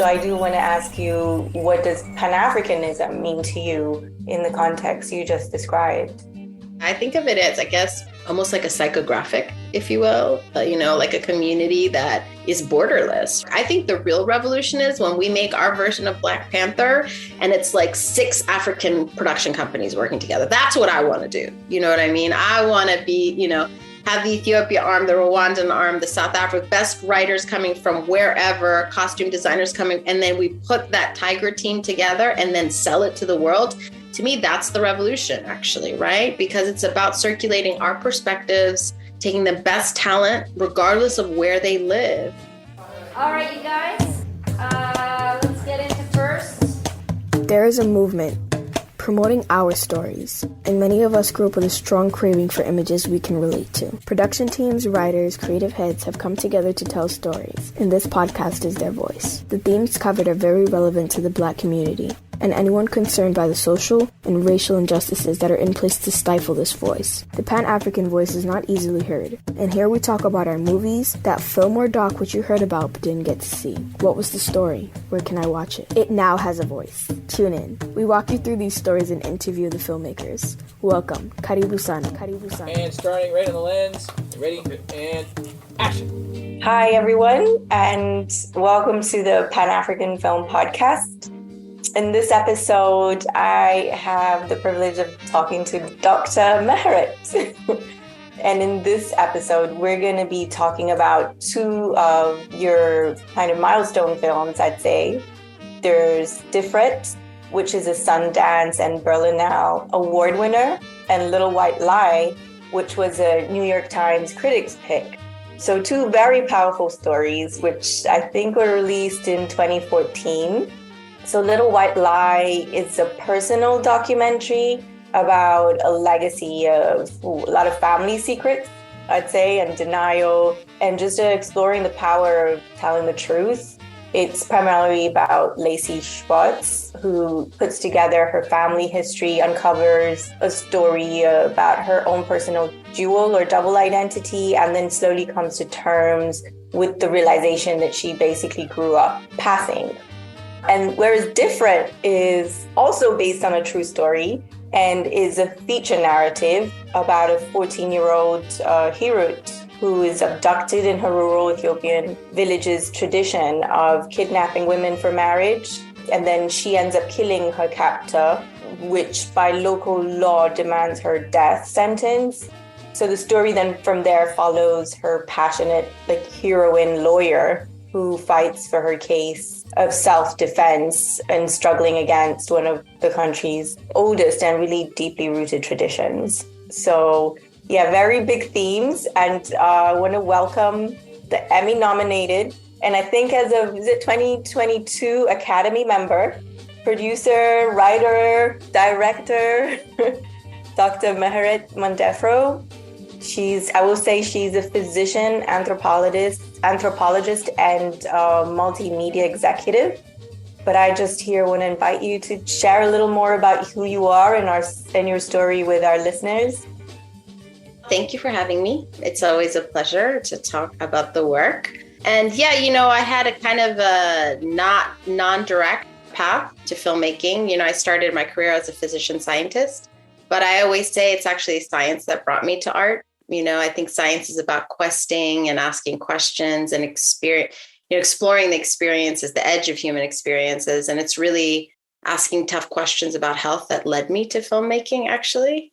So I do want to ask you, what does Pan-Africanism mean to you in the context you just described? I think of it as, I guess, almost like a psychographic, if you will, like a community that is borderless. I think the real revolution is when we make our version of Black Panther and it's like 6 African production companies working together. That's what I want to do. You know what I mean? I want to be, have the Ethiopia arm, the Rwandan arm, the South Africa, best writers coming from wherever, costume designers coming, and then we put that tiger team together and then sell it to the world. To me, that's the revolution, actually, right? Because it's about circulating our perspectives, taking the best talent, regardless of where they live. All right, you guys, let's get into first. There is a movement promoting our stories, and many of us grew up with a strong craving for images we can relate to. Production teams, writers, creative heads have come together to tell stories, and this podcast is their voice. The themes covered are very relevant to the Black community, and anyone concerned by the social and racial injustices that are in place to stifle this voice. The Pan-African voice is not easily heard, and here we talk about our movies, that film or doc which you heard about but didn't get to see. What was the story? Where can I watch it? It now has a voice. Tune in. We walk you through these stories and interview the filmmakers. Welcome. Karibu sana. Karibu sana. And starting right on the lens. Ready, and action. Hi, everyone, and welcome to the Pan-African Film Podcast. In this episode, I have the privilege of talking to Dr. Mehret. And in this episode, we're going to be talking about 2 of your kind of milestone films, I'd say. There's Difret, which is a Sundance and Berlinale award winner, and Little White Lie, which was a New York Times Critics pick. So 2 very powerful stories, which I think were released in 2014. So Little White Lie is a personal documentary about a legacy of a lot of family secrets, I'd say, and denial, and just exploring the power of telling the truth. It's primarily about Lacey Schwartz, who puts together her family history, uncovers a story about her own personal dual or double identity, and then slowly comes to terms with the realization that she basically grew up passing. And whereas Difret is also based on a true story and is a feature narrative about a 14-year-old Hirut who is abducted in her rural Ethiopian village's tradition of kidnapping women for marriage. And then she ends up killing her captor, which by local law demands her death sentence. So the story then from there follows her passionate heroine lawyer who fights for her case of self-defense and struggling against one of the country's oldest and really deeply rooted traditions. So yeah, very big themes. And I want to welcome the Emmy-nominated, and I think as of 2022 Academy member, producer, writer, director, Dr. Mehret Mandefro. I will say she's a physician, anthropologist, and multimedia executive. But I just here want to invite you to share a little more about who you are and your story with our listeners. Thank you for having me. It's always a pleasure to talk about the work. And yeah, I had a kind of a not non-direct path to filmmaking. I started my career as a physician scientist, but I always say it's actually science that brought me to art. I think science is about questing and asking questions and exploring the experiences, the edge of human experiences. And it's really asking tough questions about health that led me to filmmaking, actually,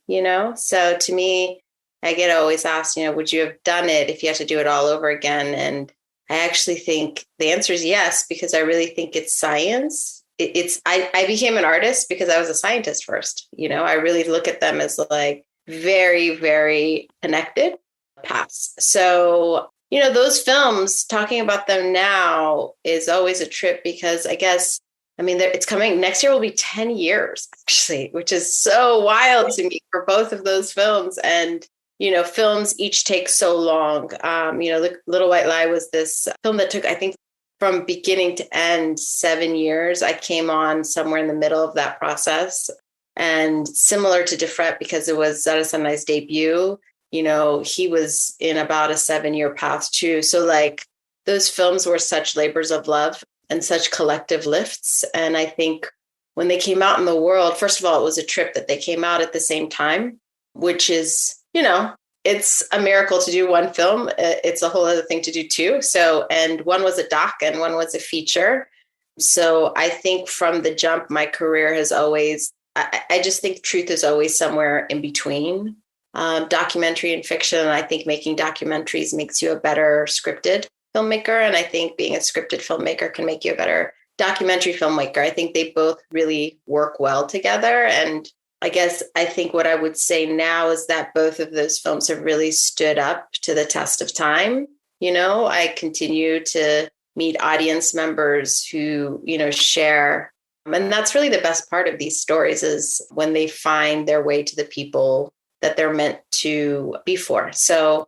So to me, I get always asked, would you have done it if you had to do it all over again? And I actually think the answer is yes, because I really think it's science. I became an artist because I was a scientist first. I really look at them as very, very connected paths. So, those films, talking about them now is always a trip because it's coming. Next year will be 10 years, actually, which is so wild to me for both of those films. And, films each take so long. Little White Lie was this film that took, I think, from beginning to end, 7 years. I came on somewhere in the middle of that process. And similar to Difret, because it was Zara Sanai's debut, he was in about a 7-year path too. So those films were such labors of love. and such collective lifts. And I think when they came out in the world, first of all, it was a trip that they came out at the same time, which is, it's a miracle to do one film. It's a whole other thing to do two. So, and one was a doc and one was a feature. So I think from the jump, my career has always, I just think truth is always somewhere in between documentary and fiction. And I think making documentaries makes you a better scripted filmmaker. And I think being a scripted filmmaker can make you a better documentary filmmaker. I think they both really work well together. And I think what I would say now is that both of those films have really stood up to the test of time. I continue to meet audience members who, share. And that's really the best part of these stories, is when they find their way to the people that they're meant to be for. So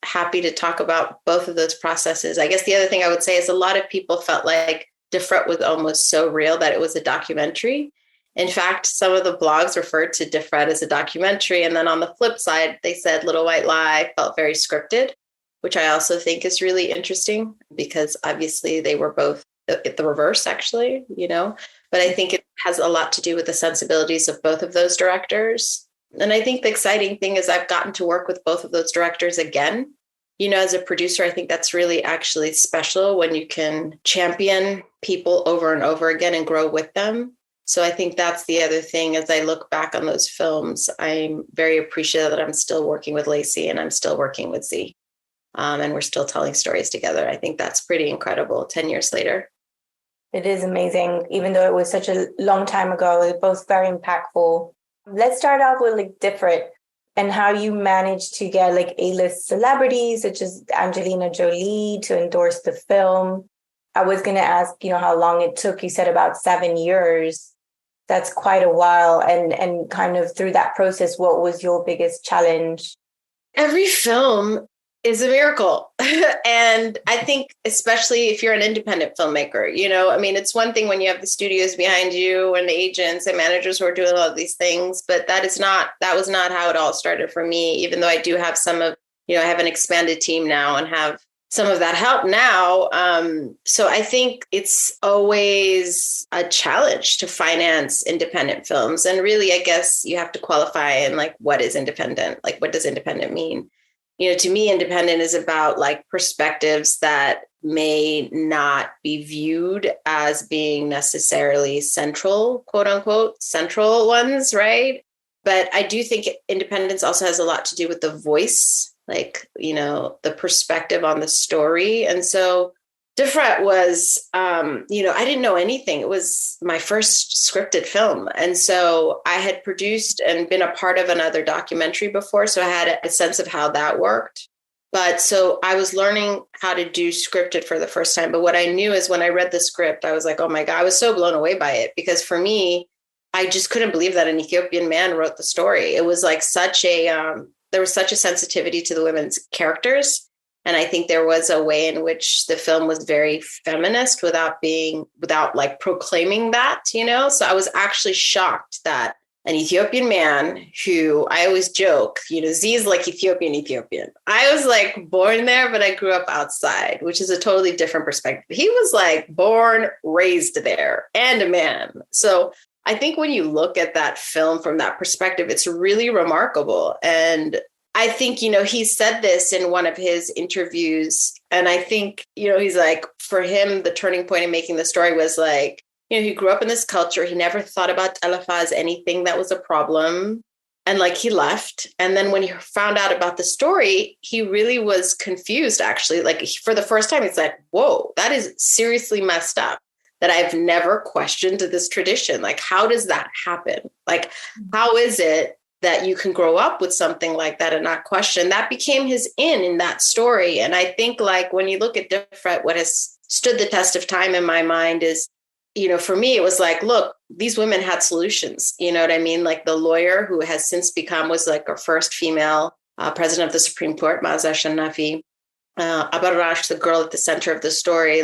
happy to talk about both of those processes. I guess the other thing I would say is a lot of people felt like Difret was almost so real that it was a documentary. In fact, some of the blogs referred to Difret as a documentary. And then on the flip side, they said Little White Lie felt very scripted, which I also think is really interesting, because obviously they were both the reverse, actually, But I think it has a lot to do with the sensibilities of both of those directors. And I think the exciting thing is I've gotten to work with both of those directors again. As a producer, I think that's really actually special when you can champion people over and over again and grow with them. So I think that's the other thing. As I look back on those films, I'm very appreciative that I'm still working with Lacey and I'm still working with Z. And we're still telling stories together. I think that's pretty incredible 10 years later. It is amazing, even though it was such a long time ago. They're both very impactful. Let's start off with Difret and how you managed to get A-list celebrities such as Angelina Jolie to endorse the film. I was going to ask, how long it took. You said about 7 years. That's quite a while. And kind of through that process, what was your biggest challenge? Every film is a miracle. And I think especially if you're an independent filmmaker, it's one thing when you have the studios behind you and the agents and managers who are doing all of these things, but that was not how it all started for me, even though I do have I have an expanded team now and have some of that help now. So I think it's always a challenge to finance independent films. And really, I guess you have to qualify and what is independent? What does independent mean? To me, independent is about perspectives that may not be viewed as being necessarily central, quote unquote, central ones, right? But I do think independence also has a lot to do with the voice, the perspective on the story. And so Difret was, I didn't know anything. It was my first scripted film. And so I had produced and been a part of another documentary before. So I had a sense of how that worked. But so I was learning how to do scripted for the first time. But what I knew is when I read the script, I was like, oh my God, I was so blown away by it. Because for me, I just couldn't believe that an Ethiopian man wrote the story. It was there was such a sensitivity to the women's characters. And I think there was a way in which the film was very feminist without proclaiming that, So I was actually shocked that an Ethiopian man who, I always joke, Z is Ethiopian. I was born there, but I grew up outside, which is a totally different perspective. He was born, raised there, and a man. So I think when you look at that film from that perspective, it's really remarkable. And I think, he said this in one of his interviews. And I think, he's for him, the turning point in making the story was he grew up in this culture. He never thought about Telefa as anything that was a problem. And he left. And then when he found out about the story, he really was confused, actually. For the first time, he's whoa, that is seriously messed up. That I've never questioned this tradition. How does that happen? How is it that you can grow up with something like that and not question? That became his in that story. And I think when you look at Difret, what has stood the test of time in my mind is, for me, it was look, these women had solutions. You know what I mean? The lawyer who has since was our first female president of the Supreme Court, Maza Shanafi, Abarash, the girl at the center of the story,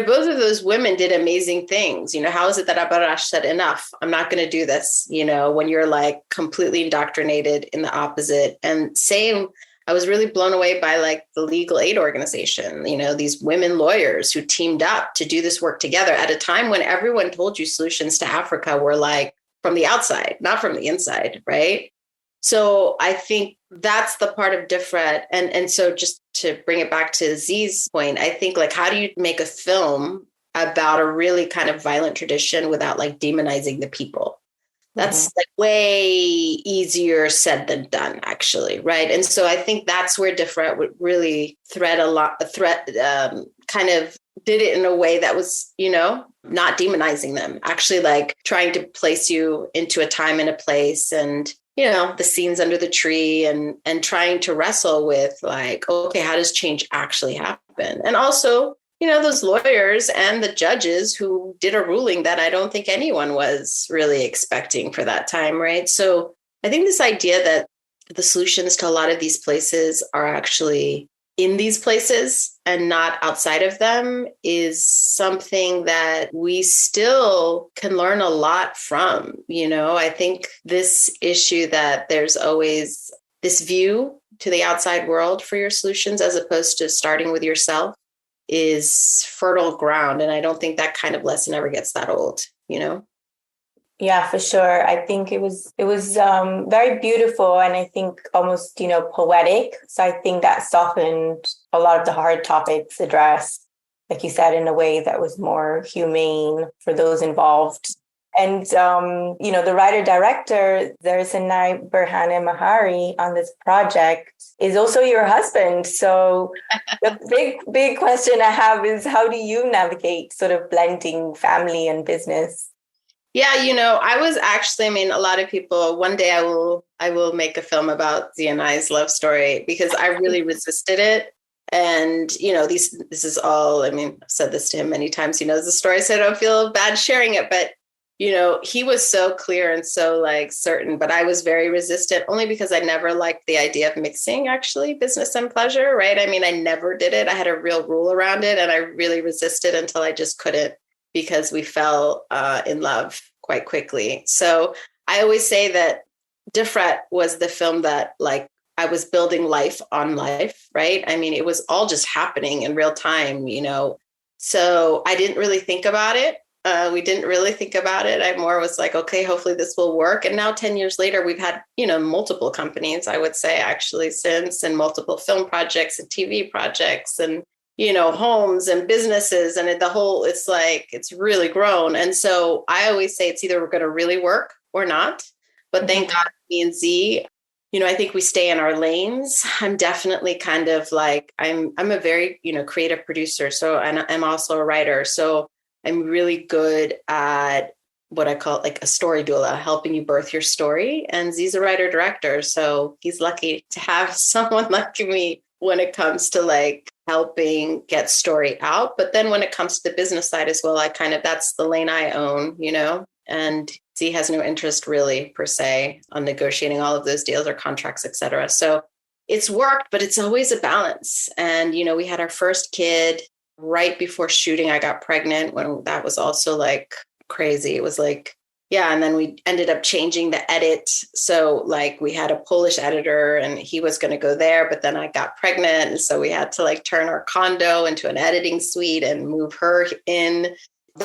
both of those women did amazing things. How is it that Abarash said, enough, I'm not going to do this, when you're completely indoctrinated in the opposite. And same I was really blown away by like the legal aid organization, these women lawyers who teamed up to do this work together at a time when everyone told you solutions to Africa were like from the outside, not from the inside, right? So I think that's the part of Difret. And so just to bring it back to Z's point, I think like, how do you make a film about a really kind of violent tradition without like demonizing the people? That's like way easier said than done, actually. Right. And so I think that's where Difret would really kind of did it in a way that was, not demonizing them, actually like trying to place you into a time and a place and, the scenes under the tree and trying to wrestle with like, okay, how does change actually happen? And also, those lawyers and the judges who did a ruling that I don't think anyone was really expecting for that time, right? So I think this idea that the solutions to a lot of these places are actually in these places and not outside of them is something that we still can learn a lot from. I think this issue that there's always this view to the outside world for your solutions as opposed to starting with yourself is fertile ground. And I don't think that kind of lesson ever gets that old, Yeah, for sure. I think it was very beautiful and I think almost, poetic. So I think that softened a lot of the hard topics addressed, like you said, in a way that was more humane for those involved. And, the writer-director, Zarisanai Berhane Mahari on this project is also your husband. So the big question I have is how do you navigate sort of blending family and business? Yeah, I was actually, a lot of people, one day I will make a film about Z and I's love story because I really resisted it. And, this is all, I've said this to him many times, he knows the story, so I don't feel bad sharing it. But, he was so clear and so like certain, but I was very resistant only because I never liked the idea of mixing actually business and pleasure, right? I never did it. I had a real rule around it and I really resisted until I just couldn't because we fell in love quite quickly. So I always say that Difret was the film that like I was building life on life, right? It was all just happening in real time, So I didn't really think about it. We didn't really think about it. I more was like, okay, hopefully this will work. And now 10 years later, we've had, multiple companies, I would say actually since, and multiple film projects and TV projects and, homes and businesses and it's really grown. And so I always say it's either we're going to really work or not. But thank God, me and Z, I think we stay in our lanes. I'm definitely kind of like, I'm a very, creative producer. So, and I'm also a writer. So I'm really good at what I call like a story doula, helping you birth your story. And Z's a writer director. So he's lucky to have someone like me when it comes to like helping get story out. But then when it comes to the business side as well, that's the lane I own, and Z has no interest really per se on negotiating all of those deals or contracts, et cetera. So it's worked, but it's always a balance. And, we had our first kid right before shooting. I got pregnant when that was also like crazy. It was like, yeah. And then we ended up changing the edit. So like we had a Polish editor and he was going to go there, but then I got pregnant. And so we had to like turn our condo into an editing suite and move her in.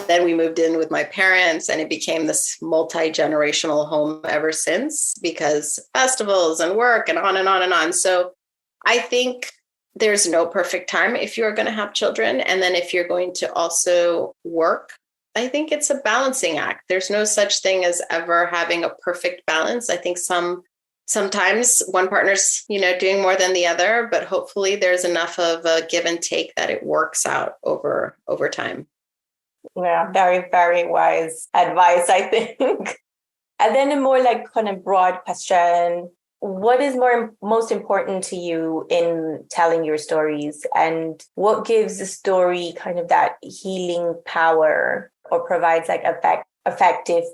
Then we moved in with my parents and it became this multi-generational home ever since because festivals and work and on and on and on. So I think there's no perfect time if you're going to have children. And then if you're going to also work, I think it's a balancing act. There's no such thing as ever having a perfect balance. I think sometimes one partner's, doing more than the other, but hopefully there's enough of a give and take that it works out over time. Yeah, very, very wise advice, I think. And then a more like kind of broad question. What is most important to you in telling your stories, and what gives the story kind of that healing power or provides like effective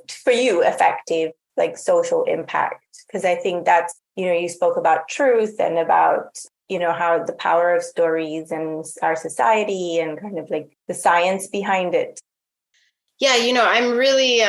like social impact? Because I think that's, you spoke about truth and about, how the power of stories and our society and kind of like the science behind it. Yeah, I'm really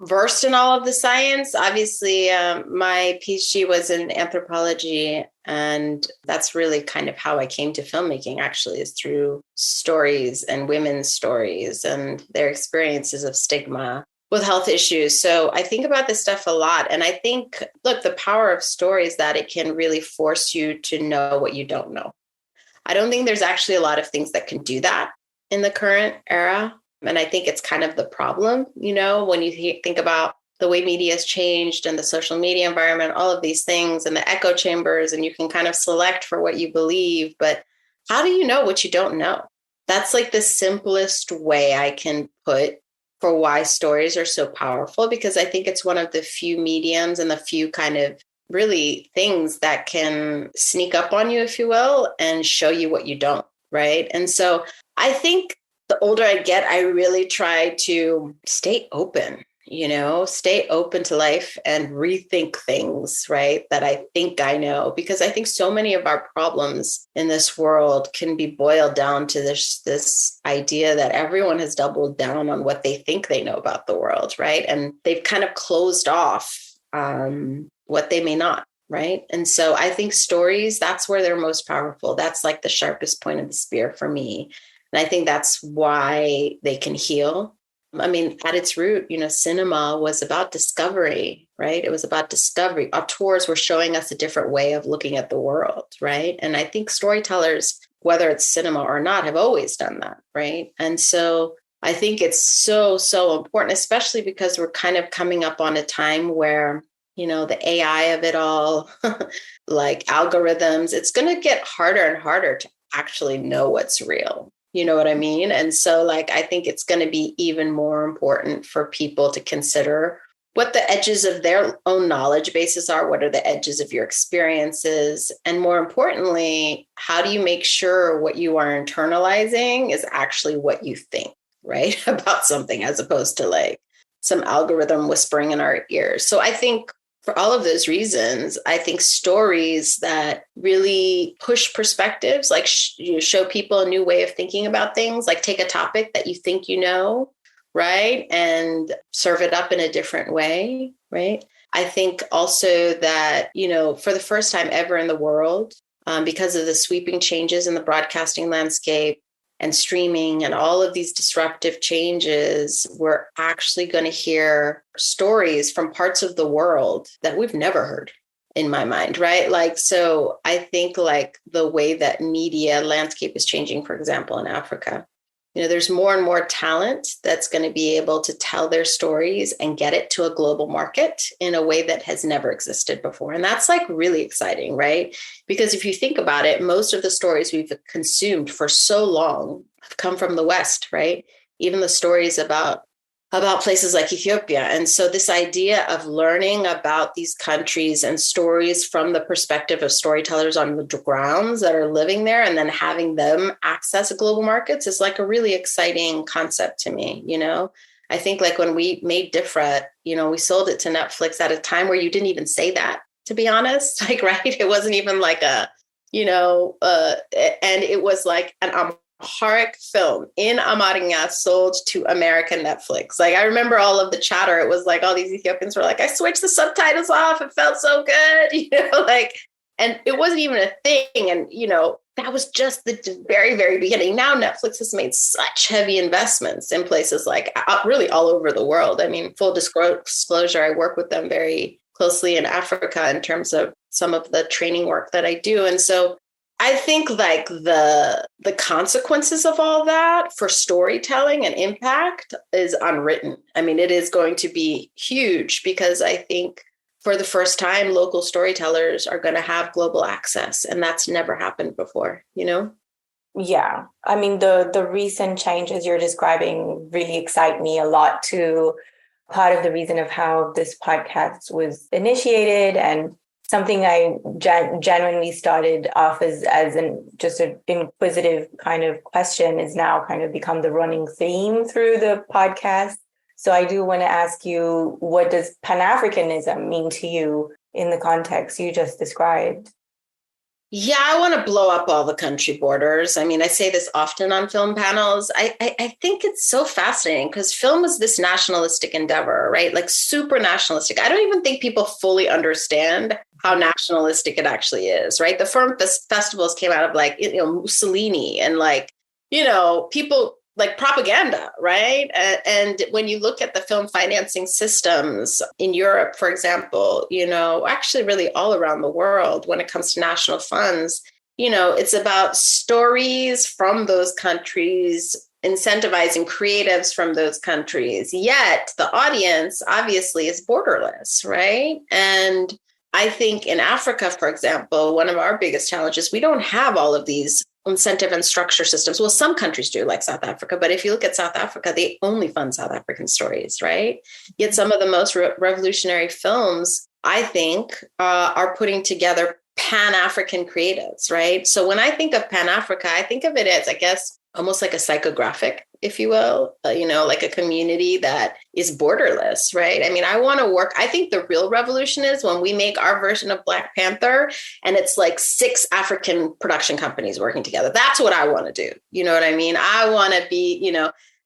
versed in all of the science. Obviously, my PhD was in anthropology, and that's really kind of how I came to filmmaking, actually, is through stories and women's stories and their experiences of stigma with health issues. So I think about this stuff a lot. And I think, look, the power of story is that it can really force you to know what you don't know. I don't think there's actually a lot of things that can do that in the current era. And I think it's kind of the problem, when you think about the way media has changed and the social media environment, all of these things and the echo chambers, and you can kind of select for what you believe. But how do you know what you don't know? That's like the simplest way I can put for why stories are so powerful, because I think it's one of the few mediums and the few kind of really things that can sneak up on you, if you will, and show you what you don't, right? And so I think the older I get, I really try to stay open, stay open to life and rethink things, right, that I think I know, because I think so many of our problems in this world can be boiled down to this idea that everyone has doubled down on what they think they know about the world, right? And they've kind of closed off what they may not, right? And so I think stories, that's where they're most powerful. That's like the sharpest point of the spear for me. And I think that's why they can heal. I mean, at its root, cinema was about discovery, right? It was about discovery. Auteurs were showing us a different way of looking at the world, right? And I think storytellers, whether it's cinema or not, have always done that, right? And so I think it's so, so important, especially because we're kind of coming up on a time where, the AI of it all, like algorithms, it's going to get harder and harder to actually know what's real. You know what I mean? And so I think it's going to be even more important for people to consider what the edges of their own knowledge bases are. What are the edges of your experiences? And more importantly, how do you make sure what you are internalizing is actually what you think, right? About something, as opposed to some algorithm whispering in our ears. So I think for all of those reasons, I think stories that really push perspectives, show people a new way of thinking about things, take a topic that you think right? And serve it up in a different way, right? I think also that, for the first time ever in the world, because of the sweeping changes in the broadcasting landscape and streaming and all of these disruptive changes, we're actually going to hear stories from parts of the world that we've never heard, in my mind, right? So I think the way that media landscape is changing, for example, in Africa, there's more and more talent that's going to be able to tell their stories and get it to a global market in a way that has never existed before. And that's really exciting, right? Because if you think about it, most of the stories we've consumed for so long have come from the West, right? Even the stories about places like Ethiopia. And so this idea of learning about these countries and stories from the perspective of storytellers on the grounds that are living there, and then having them access global markets, is a really exciting concept to me. I think when we made Difret, we sold it to Netflix at a time where you didn't even say that, to be honest, right? It wasn't even and it was an Amharic film in Amharic sold to American Netflix. I remember all of the chatter. It was all these Ethiopians were I switched the subtitles off. It felt so good, and it wasn't even a thing. And, that was just the very, very beginning. Now Netflix has made such heavy investments in places really all over the world. I mean, full disclosure, I work with them very closely in Africa in terms of some of the training work that I do. And so I think the consequences of all that for storytelling and impact is unwritten. I mean, it is going to be huge, because I think for the first time, local storytellers are going to have global access, and that's never happened before, Yeah. I mean, the recent changes you're describing really excite me a lot too. Part of the reason of how this podcast was initiated, and something I genuinely started off as just an inquisitive kind of question, is now kind of become the running theme through the podcast. So I do want to ask you, what does Pan-Africanism mean to you in the context you just described? Yeah, I want to blow up all the country borders. I mean, I say this often on film panels. I think it's so fascinating because film is this nationalistic endeavor, right? Like super nationalistic. I don't even think people fully understand how nationalistic it actually is, right? The film festivals came out of like, Mussolini and like, people like propaganda, right? And when you look at the film financing systems in Europe, for example, actually really all around the world, when it comes to national funds, it's about stories from those countries, incentivizing creatives from those countries. Yet the audience obviously is borderless, right? And I think in Africa, for example, one of our biggest challenges, we don't have all of these incentive and structure systems. Well, some countries do, like South Africa, but if you look at South Africa, they only fund South African stories, right? Yet some of the most revolutionary films, I think, are putting together Pan-African creatives, right? So when I think of Pan-Africa, I think of it as, I guess, almost like a psychographic, if you will, like a community that is borderless, right? I mean, I want to work. I think the real revolution is when we make our version of Black Panther and it's like 6 African production companies working together. That's what I want to do. You know what I mean? I want to be,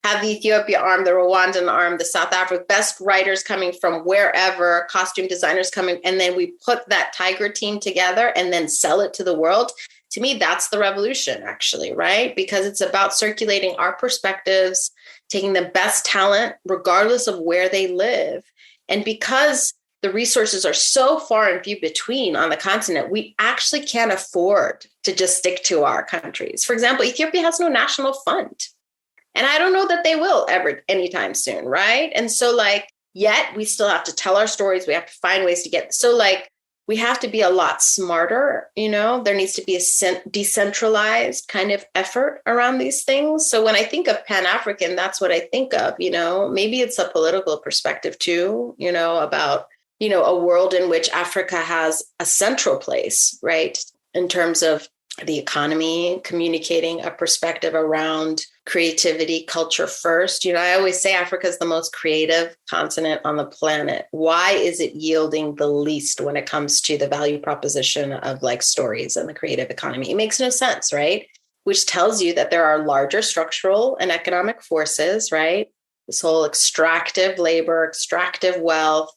have the Ethiopia arm, the Rwandan arm, the South Africa, best writers coming from wherever, costume designers coming, and then we put that tiger team together and then sell it to the world. To me, that's the revolution, actually, right? Because it's about circulating our perspectives, taking the best talent, regardless of where they live. And because the resources are so far and few between on the continent, we actually can't afford to just stick to our countries. For example, Ethiopia has no national fund. And I don't know that they will ever anytime soon, right? And so yet we still have to tell our stories. We have to find ways to get, we have to be a lot smarter, there needs to be a decentralized kind of effort around these things. So when I think of Pan-African, that's what I think of, maybe it's a political perspective too, about, a world in which Africa has a central place, right? In terms of the economy, communicating a perspective around creativity, culture first. I always say Africa is the most creative continent on the planet. Why is it yielding the least when it comes to the value proposition of stories and the creative economy? It makes no sense, right? Which tells you that there are larger structural and economic forces, right? This whole extractive labor, extractive wealth.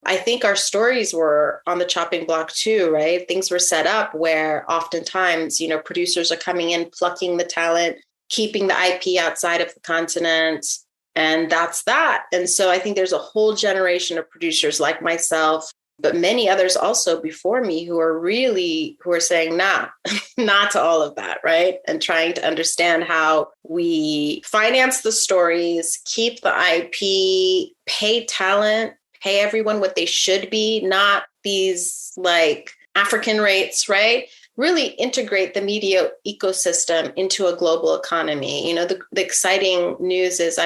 I think our stories were on the chopping block too, right? Things were set up where oftentimes, producers are coming in, plucking the talent, keeping the IP outside of the continent, and that's that. And so I think there's a whole generation of producers like myself, but many others also before me who are saying, nah, not to all of that, right? And trying to understand how we finance the stories, keep the IP, pay talent, pay everyone what they should be, not these African rates, right? Really integrate the media ecosystem into a global economy. The exciting news is,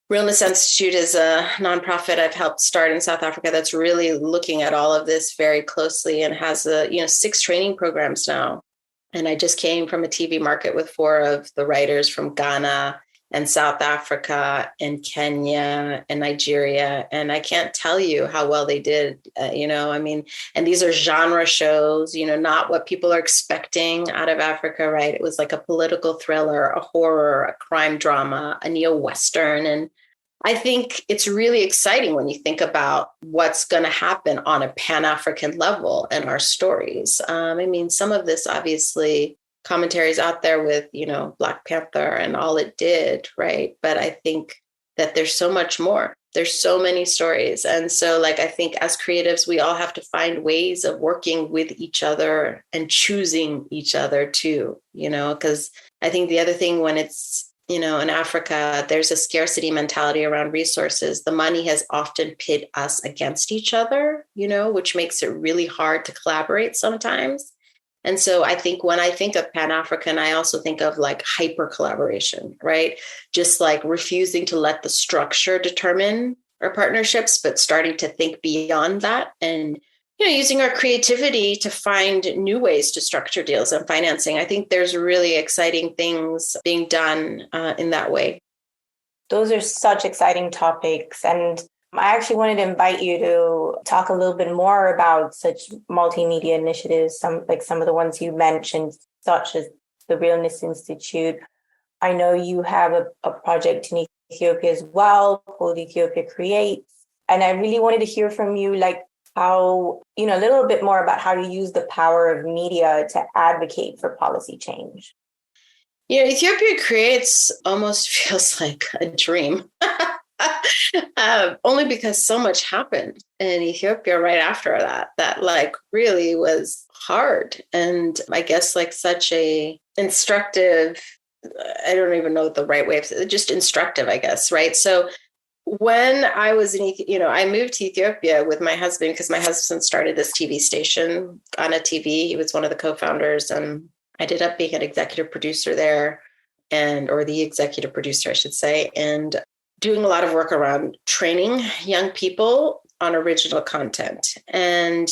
Realness Institute is a nonprofit I've helped start in South Africa that's really looking at all of this very closely and has 6 training programs now. And I just came from a TV market with 4 of the writers from Ghana and South Africa and Kenya and Nigeria. And I can't tell you how well they did, and these are genre shows, not what people are expecting out of Africa, right? It was like a political thriller, a horror, a crime drama, a neo-Western. And I think it's really exciting when you think about what's going to happen on a Pan-African level in our stories. Some of this obviously commentaries out there with, Black Panther and all it did, right? But I think that there's so much more. There's so many stories. And so I think as creatives, we all have to find ways of working with each other and choosing each other too, because I think the other thing when it's, in Africa, there's a scarcity mentality around resources. The money has often pit us against each other, which makes it really hard to collaborate sometimes. And so I think when I think of Pan-African, I also think of hyper collaboration, right? Just refusing to let the structure determine our partnerships, but starting to think beyond that and, using our creativity to find new ways to structure deals and financing. I think there's really exciting things being done in that way. Those are such exciting topics. And I actually wanted to invite you to talk a little bit more about such multimedia initiatives, some of the ones you mentioned, such as the Realness Institute. I know you have a project in Ethiopia as well called Ethiopia Creates. And I really wanted to hear from you, like how, a little bit more about how you use the power of media to advocate for policy change. Ethiopia Creates almost feels like a dream. Only because so much happened in Ethiopia right after that like really was hard. And I guess like such a instructive, I don't even know the right way of saying it, just instructive, I guess, right? So when I was I moved to Ethiopia with my husband because my husband started this TV station on a TV. He was one of the co-founders, and I ended up being an executive producer there, or the executive producer, I should say, and doing a lot of work around training young people on original content. And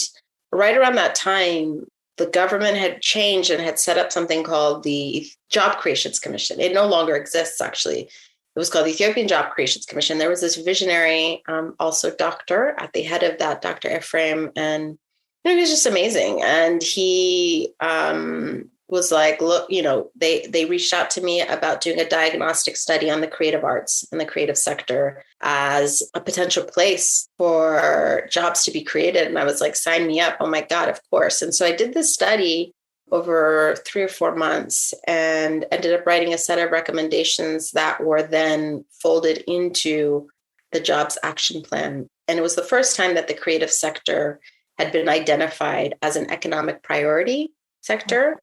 right around that time, the government had changed and had set up something called the Job Creations Commission. It no longer exists, actually. It was called the Ethiopian Job Creations Commission. There was this visionary, also doctor at the head of that, Dr. Ephraim, and he was just amazing. And he was like, look, they reached out to me about doing a diagnostic study on the creative arts and the creative sector as a potential place for jobs to be created. And I was like, sign me up. Oh my God, of course. And so I did this study over 3 or 4 months and ended up writing a set of recommendations that were then folded into the jobs action plan. And it was the first time that the creative sector had been identified as an economic priority sector,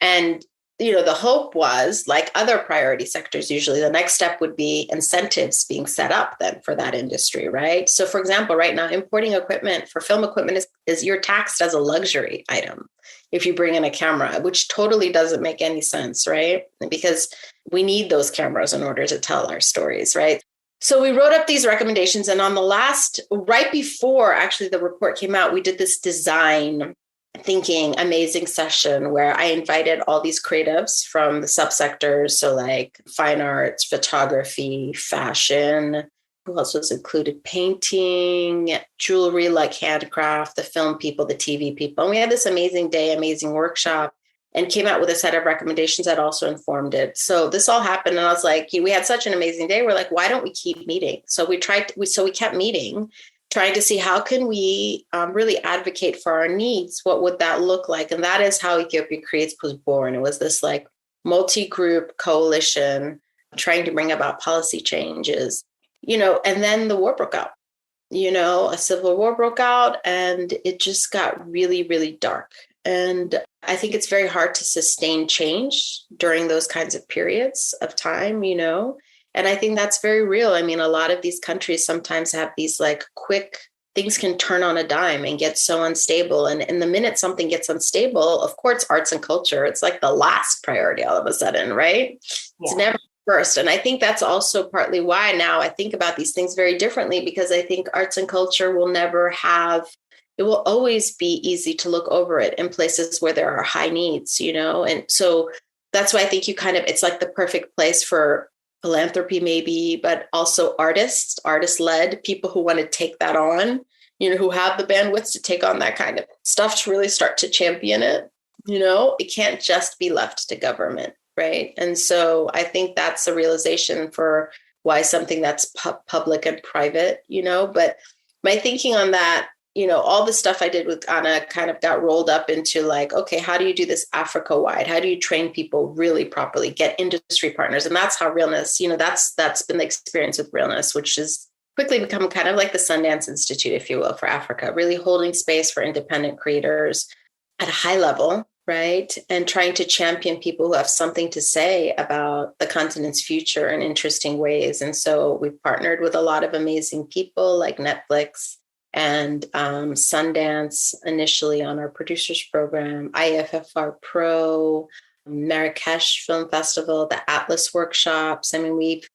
and, the hope was, like other priority sectors, usually the next step would be incentives being set up then for that industry, right? So for example, right now, importing equipment for film equipment is you're taxed as a luxury item if you bring in a camera, which totally doesn't make any sense, right? Because we need those cameras in order to tell our stories, right? So we wrote up these recommendations, and on right before actually the report came out, we did this design thinking amazing session where I invited all these creatives from the subsectors. So like fine arts, photography, fashion, who else was included? Painting, jewelry, like handcraft, the film people, the TV people. And we had this amazing day, amazing workshop, and came out with a set of recommendations that also informed it. So this all happened. And I was like, we had such an amazing day. We're like, why don't we keep meeting? So we kept meeting, trying to see how can we really advocate for our needs? What would that look like? And that is how Ethiopia Creates was born. It was this like multi-group coalition trying to bring about policy changes, and then the war broke out, a civil war broke out, and it just got really, really dark. And I think it's very hard to sustain change during those kinds of periods of time, And I think that's very real. I mean, a lot of these countries sometimes have these like quick things can turn on a dime and get so unstable. And in the minute something gets unstable, of course, arts and culture, it's like the last priority all of a sudden, right? Yeah. It's never first. And I think that's also partly why now I think about these things very differently, because I think arts and culture it will always be easy to look over it in places where there are high needs, And so that's why I think it's like the perfect place for philanthropy maybe, but also artist-led people who want to take that on, who have the bandwidth to take on that kind of stuff to really start to champion it. It can't just be left to government, right? And so I think that's a realization for why something that's public and private, but my thinking on that, all the stuff I did with Anna kind of got rolled up into like, okay, how do you do this Africa-wide? How do you train people really properly, get industry partners? And that's how Realness, that's been the experience with Realness, which has quickly become kind of like the Sundance Institute, if you will, for Africa, really holding space for independent creators at a high level, right? And trying to champion people who have something to say about the continent's future in interesting ways. And so we've partnered with a lot of amazing people like Netflix and Sundance initially on our producers program, IFFR Pro, Marrakesh Film Festival, the Atlas workshops. I mean, we've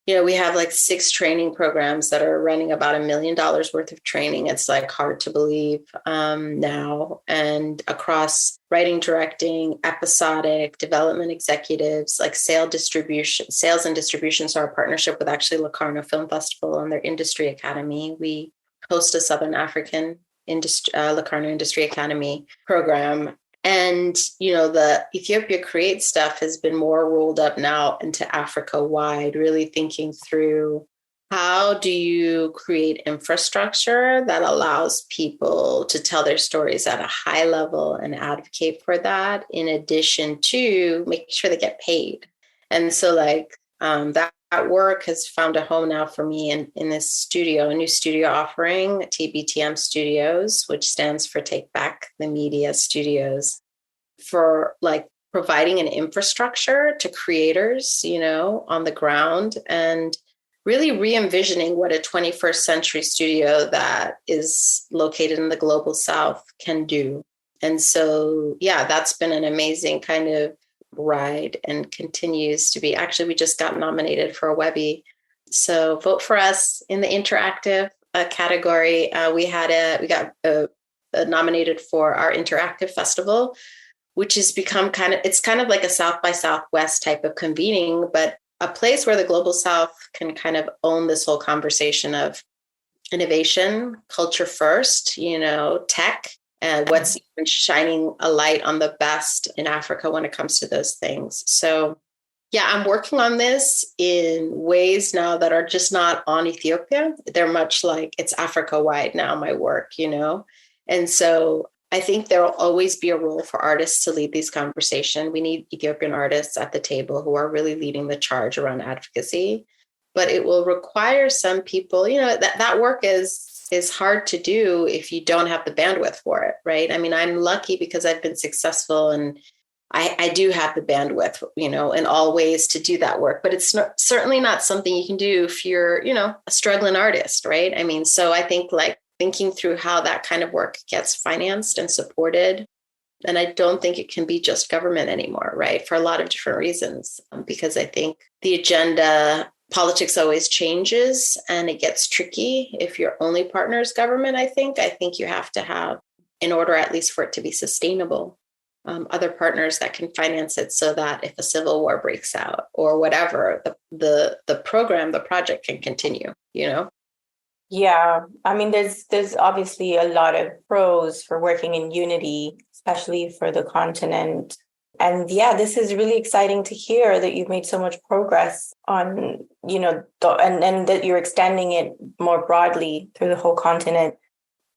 we have like 6 training programs that are running about $1 million worth of training. It's like hard to believe now. And across writing, directing, episodic, development executives, like sales and distribution. So our partnership with actually Locarno Film Festival and their Industry Academy. We host a Southern African Locarno Industry Academy program. And, the Ethiopia Create stuff has been more rolled up now into Africa wide, really thinking through how do you create infrastructure that allows people to tell their stories at a high level and advocate for that, in addition to making sure they get paid. And so that work has found a home now for me in this studio, a new studio offering, TBTM Studios, which stands for Take Back the Media Studios, for like providing an infrastructure to creators, on the ground, and really re-envisioning what a 21st century studio that is located in the global South can do. And so, that's been an amazing kind of ride and continues to be. Actually, we just got nominated for a Webby. So vote for us in the interactive category. We got nominated for our interactive festival, which has become kind of like a South by Southwest type of convening, but a place where the global South can kind of own this whole conversation of innovation, culture first, tech, and what's even shining a light on the best in Africa when it comes to those things. So, I'm working on this in ways now that are just not on Ethiopia. They're much like it's Africa-wide now, my work, And so I think there will always be a role for artists to lead these conversations. We need Ethiopian artists at the table who are really leading the charge around advocacy. But it will require some people, that work is hard to do if you don't have the bandwidth for it, right? I mean, I'm lucky because I've been successful and I do have the bandwidth, in all ways to do that work. But it's certainly not something you can do if you're, a struggling artist, right? I mean, so I think thinking through how that kind of work gets financed and supported. And I don't think it can be just government anymore, right? For a lot of different reasons, because I think the agenda, politics always changes and it gets tricky. If your only partner is government, I think you have to have, in order at least for it to be sustainable, other partners that can finance it so that if a civil war breaks out or whatever, the project can continue, Yeah, I mean, there's obviously a lot of pros for working in unity, especially for the continent. And this is really exciting to hear that you've made so much progress on, and that you're extending it more broadly through the whole continent.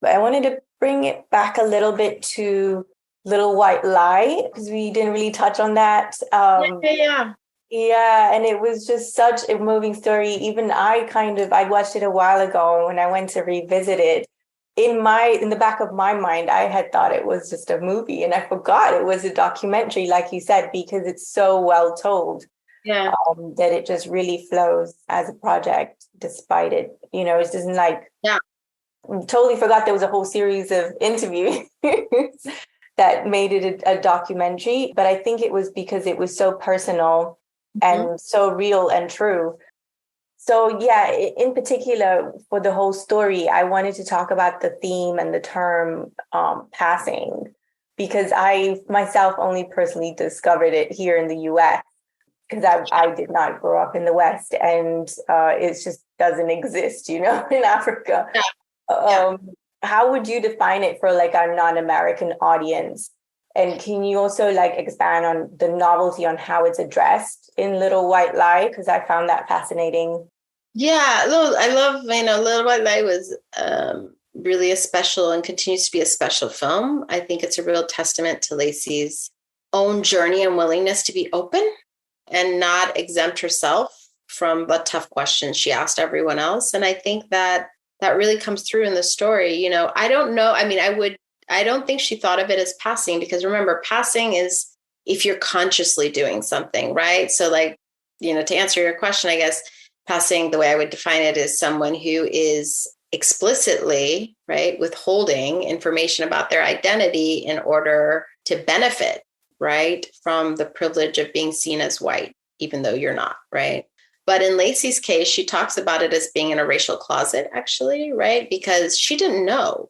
But I wanted to bring it back a little bit to Little White Lie, because we didn't really touch on that. Yeah, and it was just such a moving story. Even I watched it a while ago, and when I went to revisit it, in the back of my mind, I had thought it was just a movie, and I forgot it was a documentary, like you said, because it's so well told. Yeah, that it just really flows as a project, despite it. It doesn't totally forgot there was a whole series of interviews that made it a documentary, but I think it was because it was so personal and so real and true. So in particular, for the whole story, I wanted to talk about the theme and the term passing, because I myself only personally discovered it here in the US, because I did not grow up in the West, and it just doesn't exist, in Africa. How would you define it for like our non-American audience? And can you also expand on the novelty on how it's addressed in Little White Lie? Because I found that fascinating. Yeah, I love, Little White Lie was really a special and continues to be a special film. I think it's a real testament to Lacey's own journey and willingness to be open and not exempt herself from the tough questions she asked everyone else. And I think that really comes through in the story. I don't know. I mean, I don't think she thought of it as passing, because remember, passing is if you're consciously doing something, right? So to answer your question, I guess passing, the way I would define it, is someone who is explicitly, right, withholding information about their identity in order to benefit, right, from the privilege of being seen as white, even though you're not, right? But in Lacey's case, she talks about it as being in a racial closet, actually, right? Because she didn't know.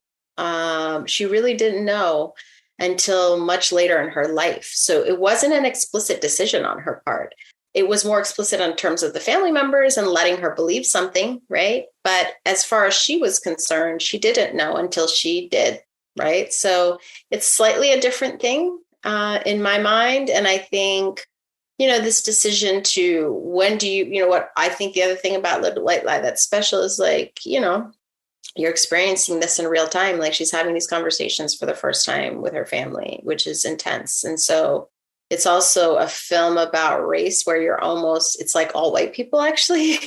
She really didn't know until much later in her life. So it wasn't an explicit decision on her part. It was more explicit in terms of the family members and letting her believe something, right? But as far as she was concerned, she didn't know until she did, right? So it's slightly a different thing in my mind. And I think, this decision to when do you, what I think the other thing about Little White Lie that's special is like, you're experiencing this in real time. Like she's having these conversations for the first time with her family, which is intense. And so it's also a film about race where it's like all white people actually,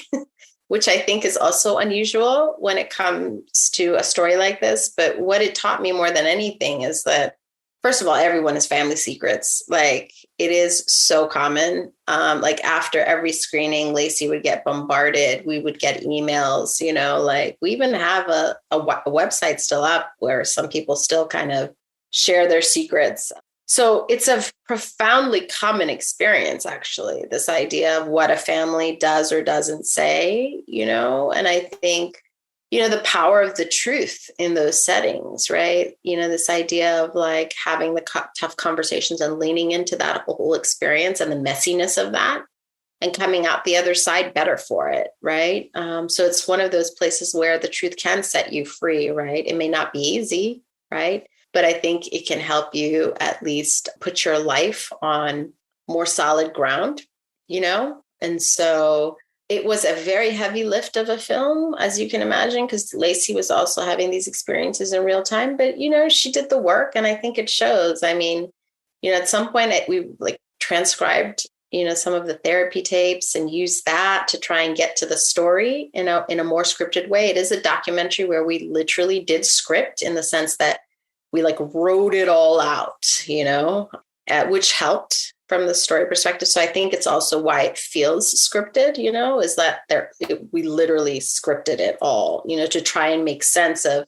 which I think is also unusual when it comes to a story like this. But what it taught me more than anything is that, first of all, everyone has family secrets. Like it is so common. Like after every screening, Lacey would get bombarded. We would get emails, like we even have a website still up where some people still kind of share their secrets. So it's a profoundly common experience, actually, this idea of what a family does or doesn't say, and I think, the power of the truth in those settings, right? This idea of like having the tough conversations and leaning into that whole experience and the messiness of that and coming out the other side better for it, right? So it's one of those places where the truth can set you free, right? It may not be easy, right? But I think it can help you at least put your life on more solid ground, And so it was a very heavy lift of a film, as you can imagine, because Lacey was also having these experiences in real time. But, she did the work and I think it shows. I mean, at some point we transcribed, some of the therapy tapes and used that to try and get to the story in a more scripted way. It is a documentary where we literally did script in the sense that we wrote it all out, which helped from the story perspective. So I think it's also why it feels scripted, is that we literally scripted it all, to try and make sense of,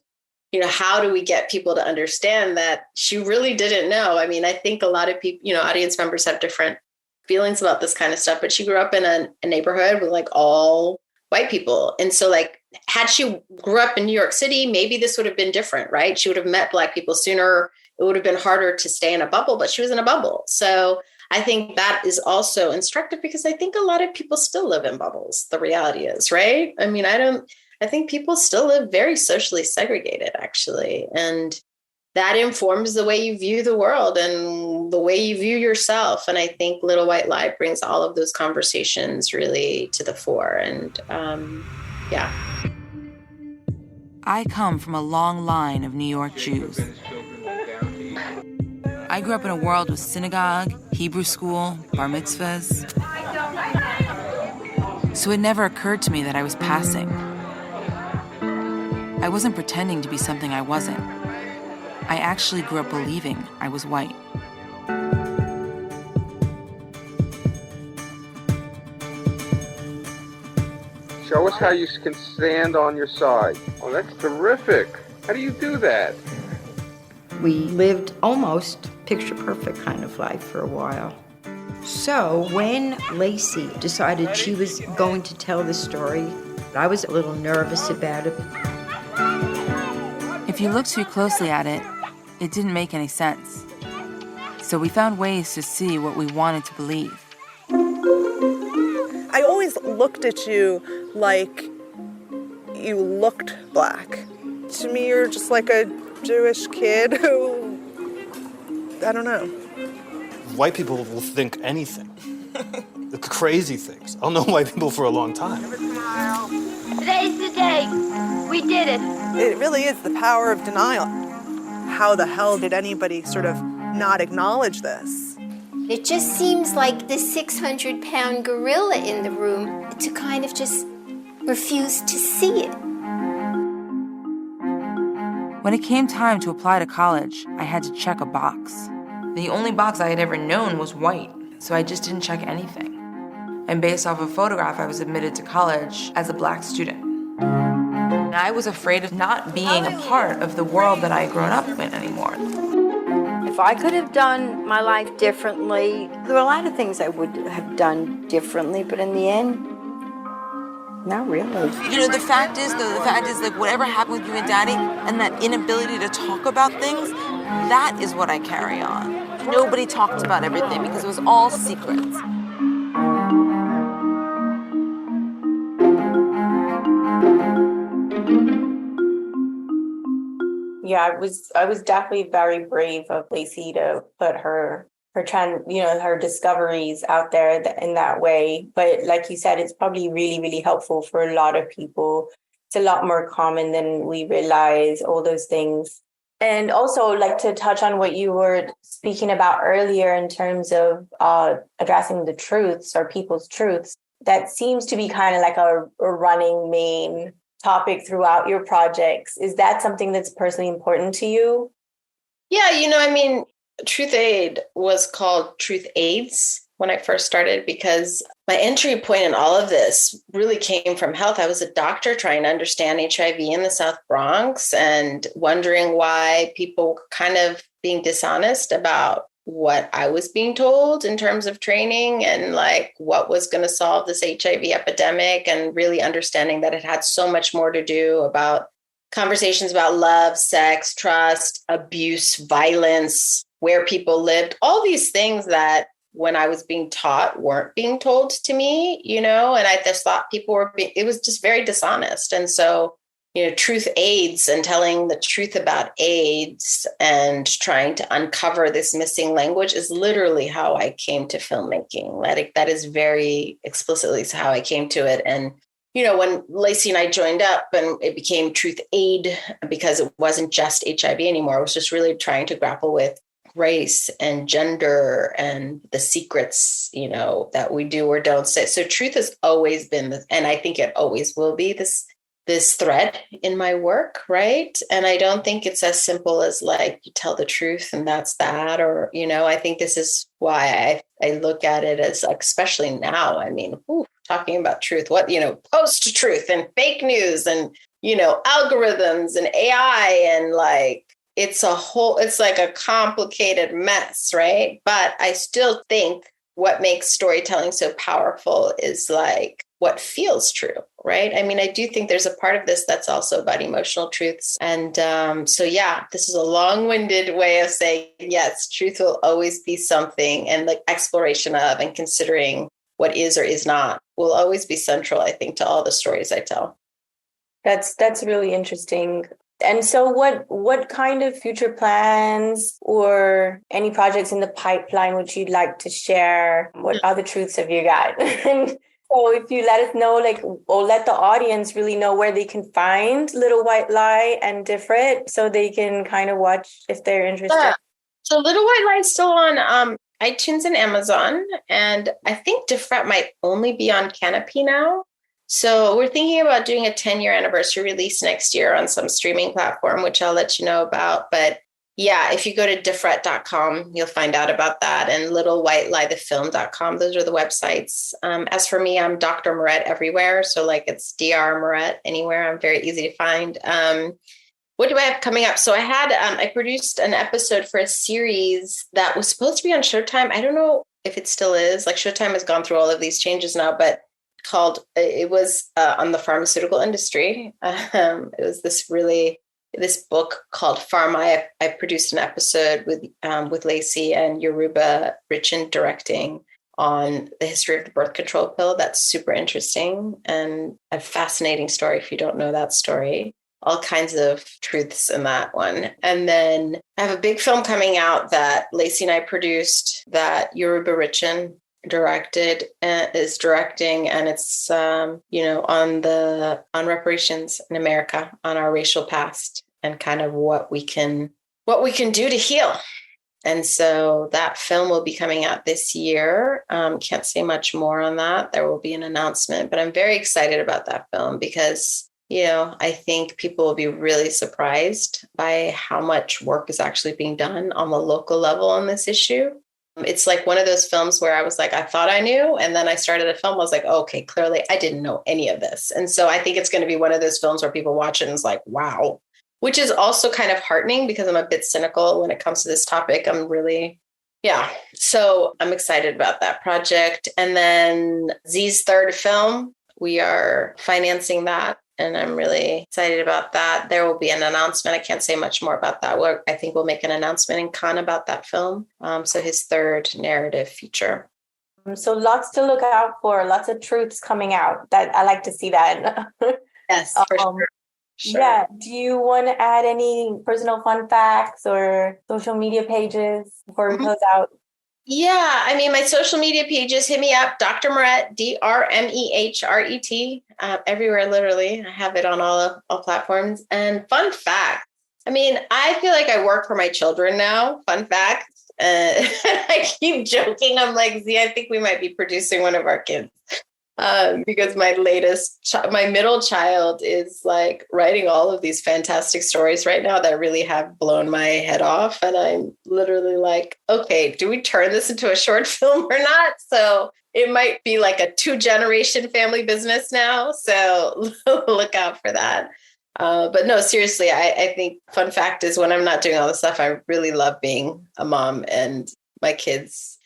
how do we get people to understand that she really didn't know? I mean, I think a lot of people, audience members have different feelings about this kind of stuff, but she grew up in a neighborhood with all white people. And so had she grew up in New York City, maybe this would have been different, right? She would have met Black people sooner. It would have been harder to stay in a bubble, but she was in a bubble. So I think that is also instructive because I think a lot of people still live in bubbles. The reality is, right? I mean, I think people still live very socially segregated, actually. And that informs the way you view the world and the way you view yourself. And I think Little White Lie brings all of those conversations really to the fore. And yeah. I come from a long line of New York Jews. I grew up in a world with synagogue, Hebrew school, bar mitzvahs. So it never occurred to me that I was passing. I wasn't pretending to be something I wasn't. I actually grew up believing I was white. Show us how you can stand on your side. Oh, that's terrific. How do you do that? We lived almost picture-perfect kind of life for a while. So when Lacey decided she was going to tell the story, I was a little nervous about it. If you look too closely at it, it didn't make any sense. So we found ways to see what we wanted to believe. I always looked at you like you looked Black. To me, you're just like a Jewish kid who, I don't know. White people will think anything. The crazy things. I'll know white people for a long time. Today's the day. We did it. It really is the power of denial. How the hell did anybody sort of not acknowledge this? It just seems like the 600-pound gorilla in the room to kind of just refuse to see it. When it came time to apply to college, I had to check a box. The only box I had ever known was white, so I just didn't check anything. And based off a photograph, I was admitted to college as a Black student. And I was afraid of not being a part of the world that I had grown up in anymore. If I could have done my life differently, there were a lot of things I would have done differently, but in the end, Not really. You know, the fact is, like, whatever happened with you and Daddy and that inability to talk about things, that is what I carry on. Nobody talked about everything because it was all secrets. Yeah, I was definitely very brave of Lacey to put her her discoveries out there in that way. But like you said, it's probably really, really helpful for a lot of people. It's a lot more common than we realize, all those things. And also, like, to touch on what you were speaking about earlier in terms of addressing the truths or people's truths, that seems to be kind of like a running main topic throughout your projects. Is that something that's personally important to you? Yeah, Truth Aid was called Truth AIDS when I first started because my entry point in all of this really came from health. I was a doctor trying to understand HIV in the South Bronx and wondering why people were kind of being dishonest about what I was being told in terms of training and like what was going to solve this HIV epidemic, and really understanding that it had so much more to do about conversations about love, sex, trust, abuse, violence, where people lived, all these things that when I was being taught weren't being told to me, and I just thought people were it was just very dishonest. And so, Truth AIDS and telling the truth about AIDS and trying to uncover this missing language is literally how I came to filmmaking. That is very explicitly how I came to it. And when Lacey and I joined up and it became Truth Aid because it wasn't just HIV anymore, it was just really trying to grapple with race and gender and the secrets, that we do or don't say. So truth has always been, and I think it always will be this thread in my work, right? And I don't think it's as simple as like you tell the truth and that's that, or, I think this is why I look at it as, like, especially now, talking about truth, post-truth and fake news and, algorithms and AI and like, it's like a complicated mess, right? But I still think what makes storytelling so powerful is like what feels true, right? I do think there's a part of this that's also about emotional truths. And this is a long-winded way of saying, yes, truth will always be something, and like exploration of and considering what is or is not will always be central, I think, to all the stories I tell. That's really interesting. And so what kind of future plans or any projects in the pipeline would you like to share? What other truths have you got? So if you let us know, or let the audience really know where they can find Little White Lie and Difret, so they can kind of watch if they're interested. Yeah. So Little White Lie is still on iTunes and Amazon. And I think Difret might only be on Canopy now. So we're thinking about doing a 10-year anniversary release next year on some streaming platform, which I'll let you know about. But yeah, if you go to difret.com, you'll find out about that. And littlewhitelieTheFilm.com. Those are the websites. As for me, I'm Dr. Mehret everywhere. So like it's Dr. Mehret anywhere. I'm very easy to find. What do I have coming up? So I produced an episode for a series that was supposed to be on Showtime. I don't know if it still is. Like Showtime has gone through all of these changes now, but it was on the pharmaceutical industry. It was this book called Pharma. I produced an episode with Lacey and Yoruba Richin directing on the history of the birth control pill. That's super interesting and a fascinating story if you don't know that story. All kinds of truths in that one. And then I have a big film coming out that Lacey and I produced that Yoruba Richin is directing, and it's on reparations in America, on our racial past, and kind of what we can do to heal. And so that film will be coming out this year. Can't say much more on that. There will be an announcement, but I'm very excited about that film because I think people will be really surprised by how much work is actually being done on the local level on this issue. It's like one of those films where I was like, I thought I knew. And then I started a film. I was like, okay, clearly I didn't know any of this. And so I think it's going to be one of those films where people watch it and it's like, wow, which is also kind of heartening because I'm a bit cynical when it comes to this topic. So I'm excited about that project. And then Z's third film, we are financing that. And I'm really excited about that. There will be an announcement. I can't say much more about that. I think we'll make an announcement in Cannes about that film. So his third narrative feature. So lots to look out for, lots of truths coming out. That I like to see that. Yes, for sure. Sure. Yeah. Do you want to add any personal fun facts or social media pages before we close out? Yeah, I mean, my social media pages, hit me up, Dr. Mehret, DrMehret, everywhere, literally. I have it on all platforms. And fun fact, I mean, I feel like I work for my children now. Fun fact. I keep joking. I'm like, Z, I think we might be producing one of our kids. Because my my middle child is like writing all of these fantastic stories right now that really have blown my head off. And I'm literally like, okay, do we turn this into a short film or not? So it might be like a 2-generation family business now. So look out for that. But no, seriously, I think fun fact is when I'm not doing all this stuff, I really love being a mom and my kids.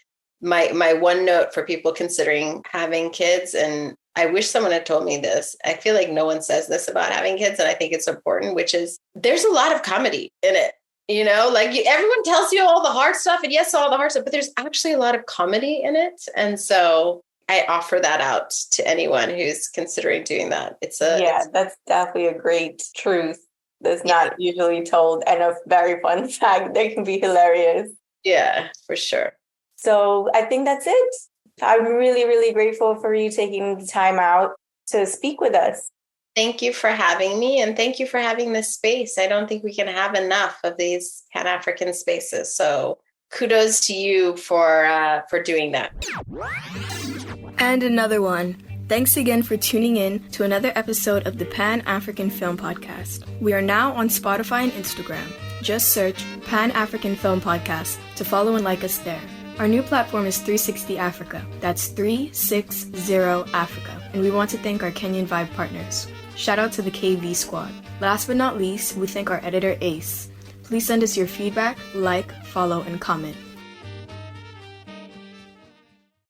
My one note for people considering having kids, and I wish someone had told me this. I feel like no one says this about having kids, and I think it's important, which is there's a lot of comedy in it. You know, like everyone tells you all the hard stuff, and yes, all the hard stuff, but there's actually a lot of comedy in it. And so I offer that out to anyone who's considering doing that. That's definitely a great truth that's not usually told, and a very fun fact that can be hilarious. Yeah, for sure. So I think that's it. I'm really, really grateful for you taking the time out to speak with us. Thank you for having me, and thank you for having this space. I don't think we can have enough of these Pan-African spaces. So kudos to you for doing that. And another one. Thanks again for tuning in to another episode of the Pan-African Film Podcast. We are now on Spotify and Instagram. Just search Pan-African Film Podcast to follow and like us there. Our new platform is 360 Africa. That's 360 Africa. And we want to thank our Kenyan Vibe partners. Shout out to the KV squad. Last but not least, we thank our editor Ace. Please send us your feedback, like, follow, and comment.